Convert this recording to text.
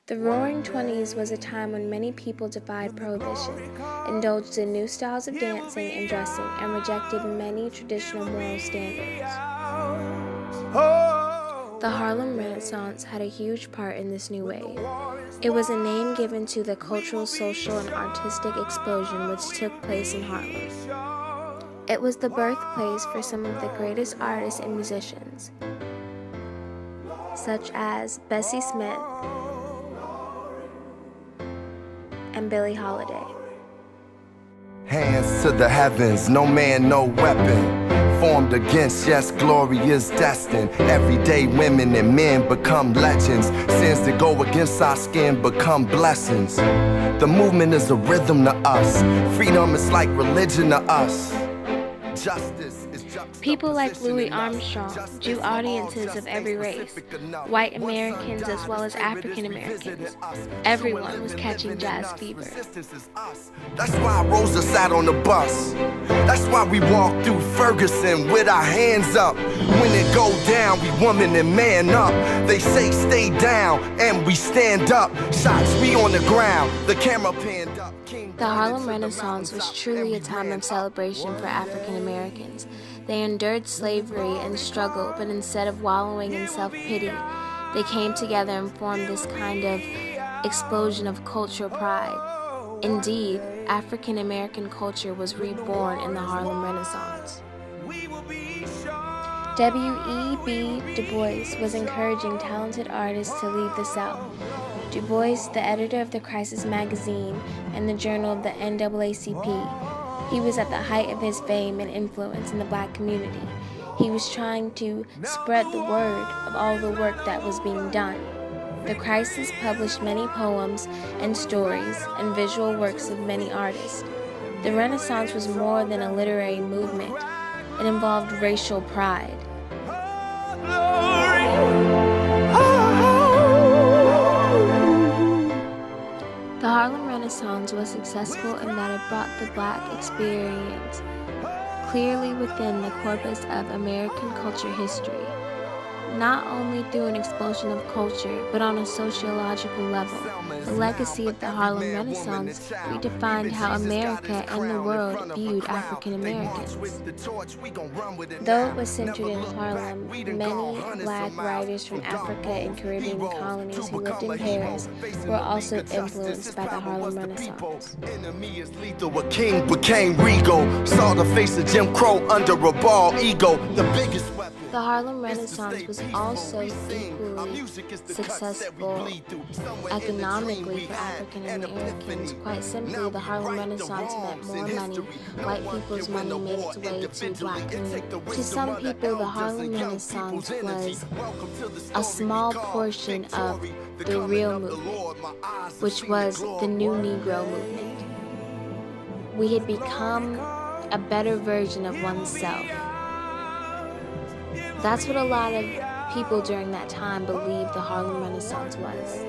The Roaring Twenties was a time when many people defied prohibition, indulged in new styles of dancing and dressing, and rejected many traditional moral standards. The Harlem Renaissance had a huge part in this new wave. It was a name given to the cultural, social, and artistic explosion which took place in Harlem. It was the birthplace for some of the greatest artists and musicians, such as Bessie Smith and Billie Holiday. Hands to the heavens, no man, no weapon formed against, yes, glory is destined. Everyday women and men become legends. Sins that go against our skin become blessings. The movement is a rhythm to us. Freedom is like religion to us. Justice is juxtaposition. People like Louis Armstrong drew audiences of every race, white Americans as well as African Americans. Everyone was catching jazz fever. That's why Rosa sat on the bus. That's why we walk through Ferguson with our hands up. When it go down, we woman and man up. They say stay down, and we stand up. Shots, we on the ground. The camera panned up. The Harlem Renaissance was truly a time of celebration for African Americans. They endured slavery and struggle, but instead of wallowing in self-pity, they came together and formed this kind of explosion of cultural pride. Indeed, African American culture was reborn in the Harlem Renaissance. W.E.B. Du Bois was encouraging talented artists to leave the South. Du Bois, the editor of the Crisis magazine and the journal of the NAACP, he was at the height of his fame and influence in the black community. He was trying to spread the word of all the work that was being done. The Crisis published many poems and stories and visual works of many artists. The Renaissance was more than a literary movement. It involved racial pride. The Harlem Renaissance was successful in that it brought the black experience clearly within the corpus of American culture history, not only through an explosion of culture, but on a sociological level. The legacy of the Harlem Renaissance redefined how America and the world viewed African Americans. Though it was centered in Harlem, many black writers from Africa and Caribbean colonies who lived in Paris were also influenced by the Harlem Renaissance. Enemy is lethal, a king became regal. Saw the face of Jim Crow under a bald ego. The biggest weapon. The Harlem Renaissance was also equally successful economically for African Americans. Quite simply, the Harlem Renaissance meant more money. White people's money made its way to black communities. To some people, the Harlem Renaissance was a small portion of the real movement, which was the New Negro movement. We had become a better version of oneself. That's what a lot of people during that time believed the Harlem Renaissance was.